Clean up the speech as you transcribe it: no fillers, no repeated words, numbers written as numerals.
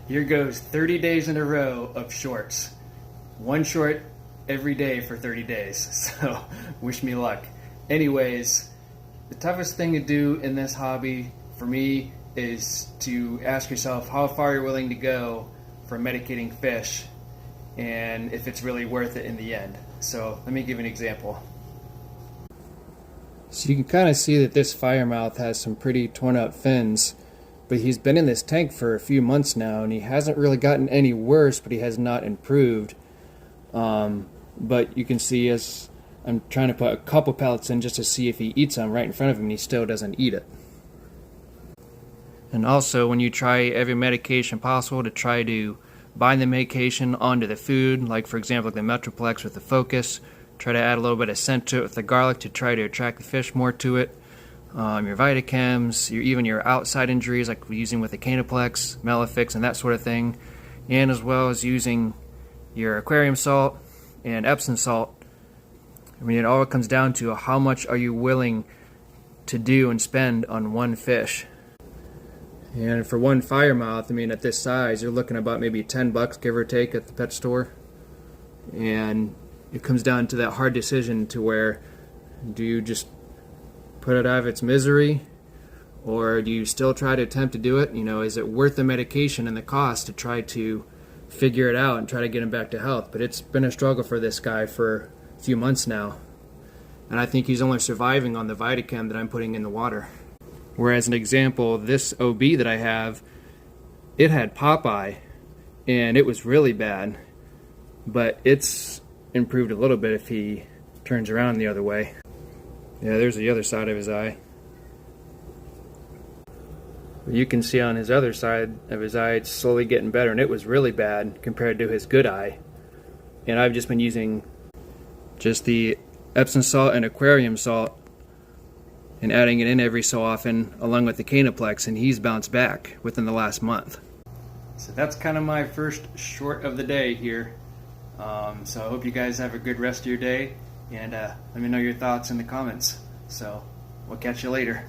Here goes 30 days in a row of shorts. One short every day for 30 days. So wish me luck. Anyways, the toughest thing to do in this hobby for me is to ask yourself how far you're willing to go for medicating fish and if it's really worth it in the end. So let me give an example. So you can kind of see that this firemouth has some pretty torn out fins, but he's been in this tank for a few months now and he hasn't really gotten any worse, but he has not improved. But you can see as I'm trying to put a couple pellets in just to see if he eats them right in front of him, and he still doesn't eat it. And also, when you try every medication possible to try to bind the medication onto the food, like for example like the Metroplex with the Focus, try to add a little bit of scent to it with the garlic to try to attract the fish more to it. Your Vitachems, even your outside injuries like using with the Canoplex, Melafix, and that sort of thing, and as well as using your aquarium salt and Epsom salt. I mean, it all comes down to how much are you willing to do and spend on one fish. And for one firemouth, I mean, at this size, you're looking about maybe $10, give or take, at the pet store. And it comes down to that hard decision to where, do you just put it out of its misery, or do you still try to attempt to do it? You know, is it worth the medication and the cost to try to figure it out and try to get him back to health? But it's been a struggle for this guy for a few months now, and I think he's only surviving on the Vitachem that I'm putting in the water. Whereas an example, this OB that I have, it had Popeye and it was really bad, but it's improved a little bit if he turns around the other way. Yeah, there's the other side of his eye. You can see on his other side of his eye it's slowly getting better, and it was really bad compared to his good eye. And I've just been using just the Epsom salt and aquarium salt and adding it in every so often along with the Canoplex, and he's bounced back within the last month. So that's kind of my first short of the day here. So I hope you guys have a good rest of your day, and let me know your thoughts in the comments. So we'll catch you later.